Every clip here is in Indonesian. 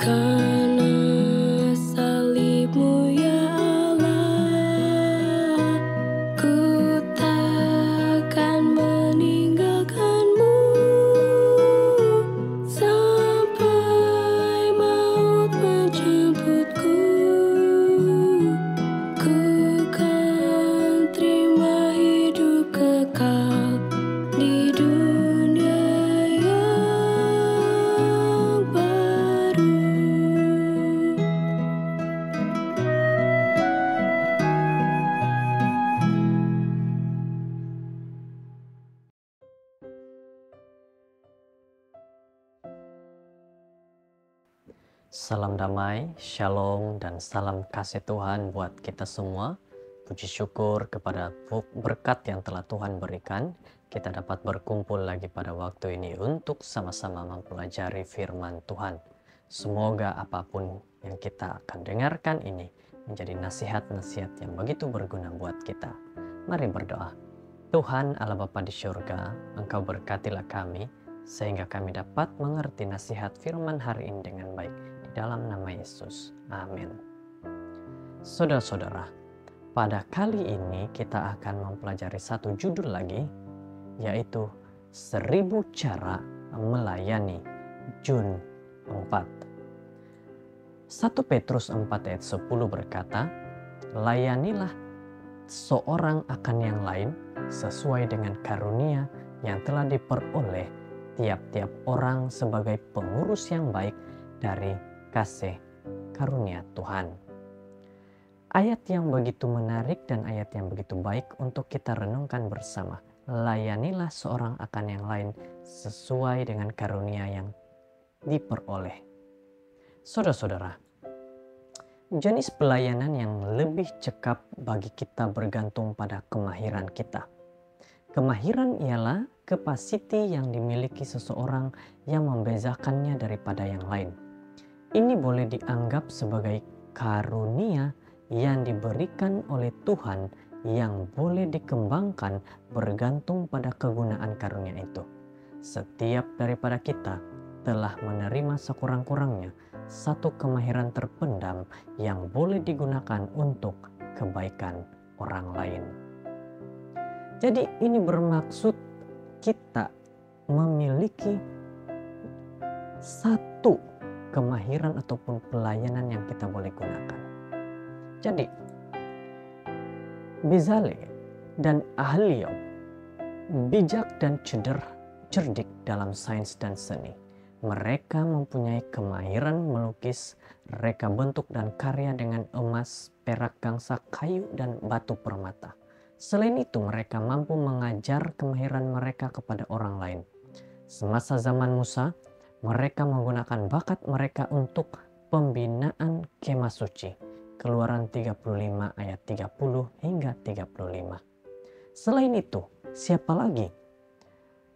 Karena salibmu ya Allah, ku takkan meninggalkanmu sampai maut menjemputku. Ku kan terima hidup kekal di dunia yang baru. Salam damai, shalom, dan salam kasih Tuhan buat kita semua. Puji syukur kepada berkat yang telah Tuhan berikan. Kita dapat berkumpul lagi pada waktu ini untuk sama-sama mempelajari firman Tuhan. Semoga apapun yang kita akan dengarkan ini menjadi nasihat-nasihat yang begitu berguna buat kita. Mari berdoa. Tuhan Allah Bapa di syurga, Engkau berkatilah kami sehingga kami dapat mengerti nasihat firman hari ini dengan baik. Dalam nama Yesus, amin. Saudara-saudara, pada kali ini kita akan mempelajari satu judul lagi, yaitu 1000 cara melayani Jun 4. 1 Petrus 4 ayat 10 berkata, layanilah seorang akan yang lain sesuai dengan karunia yang telah diperoleh tiap-tiap orang sebagai pengurus yang baik dari kasih karunia Tuhan. Ayat yang begitu menarik dan ayat yang begitu baik untuk kita renungkan bersama. Layanilah seorang akan yang lain sesuai dengan karunia yang diperoleh. Saudara-saudara, jenis pelayanan yang lebih cekap bagi kita bergantung pada kemahiran kita. Kemahiran ialah kapasiti yang dimiliki seseorang yang membezakannya daripada yang lain. Ini boleh dianggap sebagai karunia yang diberikan oleh Tuhan yang boleh dikembangkan bergantung pada kegunaan karunia itu. Setiap daripada kita telah menerima sekurang-kurangnya satu kemahiran terpendam yang boleh digunakan untuk kebaikan orang lain. Jadi ini bermaksud kita memiliki satu kemahiran ataupun pelayanan yang kita boleh gunakan. Jadi, Bezalel dan Aholiab bijak dan cerdik dalam sains dan seni. Mereka mempunyai kemahiran melukis reka bentuk dan karya dengan emas, perak, gangsa, kayu, dan batu permata. Selain itu, mereka mampu mengajar kemahiran mereka kepada orang lain. Semasa zaman Musa, mereka menggunakan bakat mereka untuk pembinaan kemah suci. Keluaran 35 ayat 30 hingga 35. Selain itu, siapa lagi?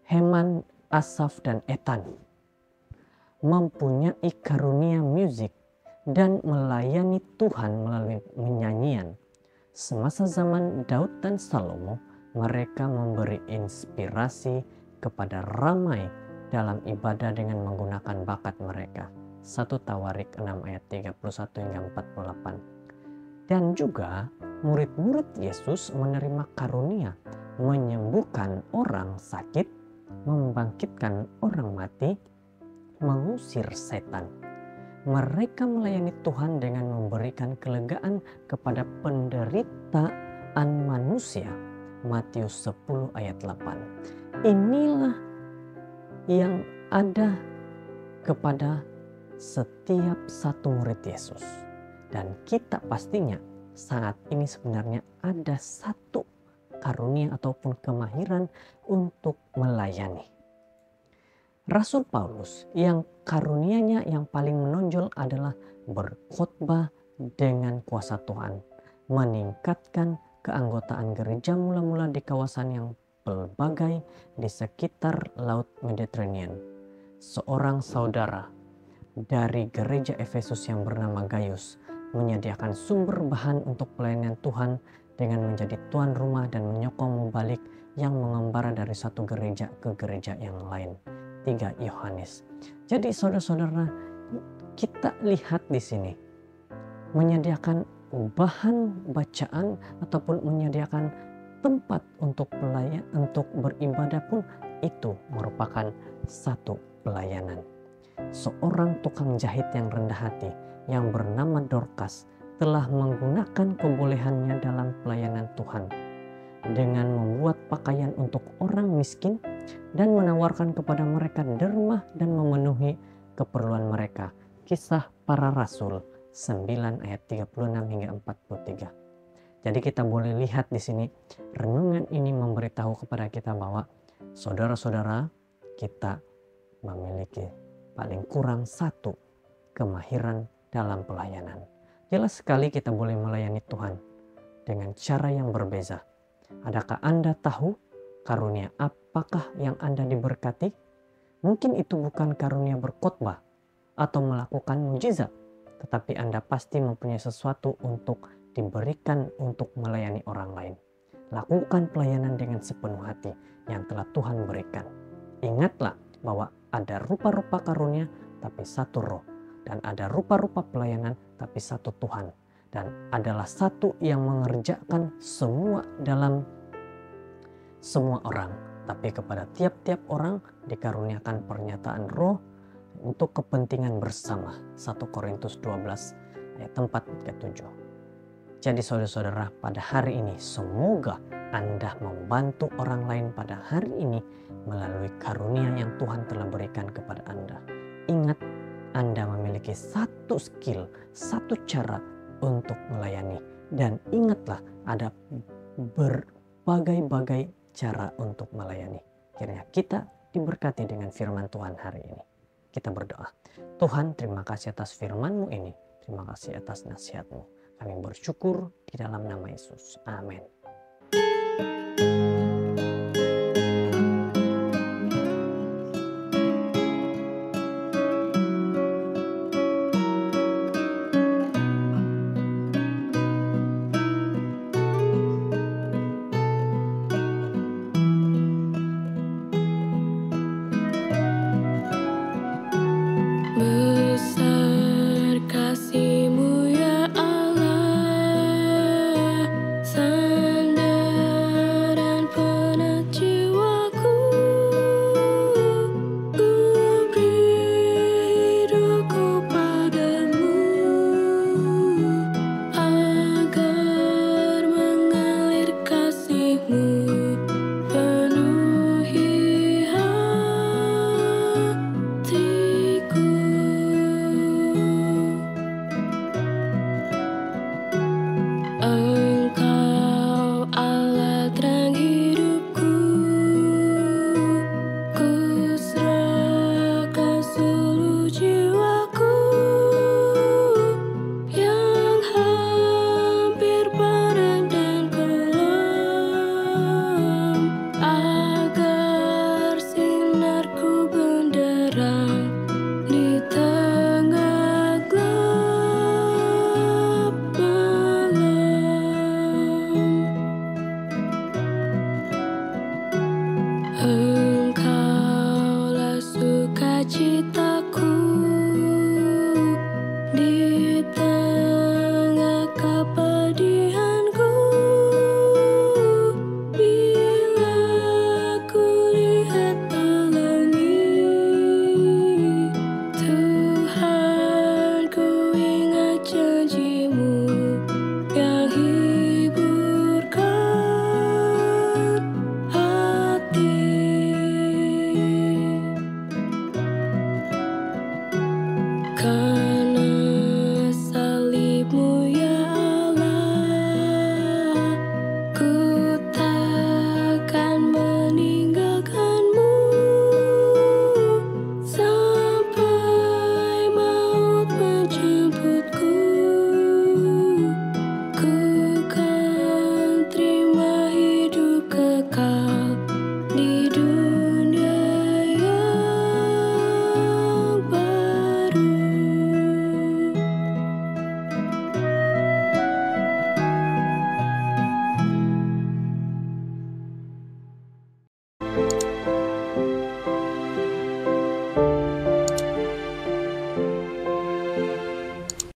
Heman, Asaf, dan Etan mempunyai karunia musik dan melayani Tuhan melalui nyanyian. Semasa zaman Daud dan Salomo, mereka memberi inspirasi kepada ramai dalam ibadah dengan menggunakan bakat mereka. 1 Tawarik 6 ayat 31 hingga 48. Dan juga murid-murid Yesus menerima karunia menyembuhkan orang sakit, membangkitkan orang mati, mengusir setan. Mereka melayani Tuhan dengan memberikan kelegaan kepada penderitaan manusia. Matius 10 ayat 8. Inilah yang ada kepada setiap satu murid Yesus. Dan kita pastinya saat ini sebenarnya ada satu karunia ataupun kemahiran untuk melayani. Rasul Paulus yang karunianya yang paling menonjol adalah berkhotbah dengan kuasa Tuhan, meningkatkan keanggotaan gereja mula-mula di kawasan yang pelbagai di sekitar Laut Mediterranean. Seorang saudara dari gereja Efesus yang bernama Gaius menyediakan sumber bahan untuk pelayanan Tuhan dengan menjadi tuan rumah dan menyokong mubalik yang mengembara dari satu gereja ke gereja yang lain. 3 Yohanes. Jadi saudara-saudara, kita lihat di sini menyediakan bahan bacaan ataupun menyediakan tempat untuk beribadah pun itu merupakan satu pelayanan. Seorang tukang jahit yang rendah hati yang bernama Dorcas telah menggunakan kebolehannya dalam pelayanan Tuhan dengan membuat pakaian untuk orang miskin dan menawarkan kepada mereka derma dan memenuhi keperluan mereka. Kisah Para Rasul 9 ayat 36 hingga 43. Jadi kita boleh lihat di sini renungan ini memberitahu kepada kita bahwa saudara-saudara kita memiliki paling kurang satu kemahiran dalam pelayanan. Jelas sekali kita boleh melayani Tuhan dengan cara yang berbeza. Adakah Anda tahu karunia apakah yang Anda diberkati? Mungkin itu bukan karunia berkhotbah atau melakukan mujizat, tetapi Anda pasti mempunyai sesuatu untuk diberikan untuk melayani orang lain. Lakukan pelayanan dengan sepenuh hati yang telah Tuhan berikan. Ingatlah bahwa ada rupa-rupa karunia tapi satu roh, dan ada rupa-rupa pelayanan tapi satu Tuhan, dan adalah satu yang mengerjakan semua dalam semua orang, tapi kepada tiap-tiap orang dikaruniakan pernyataan roh untuk kepentingan bersama. 1 Korintus 12 ayat 4-7. Jadi saudara-saudara, pada hari ini semoga Anda membantu orang lain pada hari ini melalui karunia yang Tuhan telah berikan kepada Anda. Ingat, Anda memiliki satu skill, satu cara untuk melayani. Dan ingatlah, ada berbagai-bagai cara untuk melayani. Kiranya kita diberkati dengan firman Tuhan hari ini. Kita berdoa. Tuhan, terima kasih atas firman-Mu ini. Terima kasih atas nasihat-Mu. Kami bersyukur di dalam nama Yesus. Amin.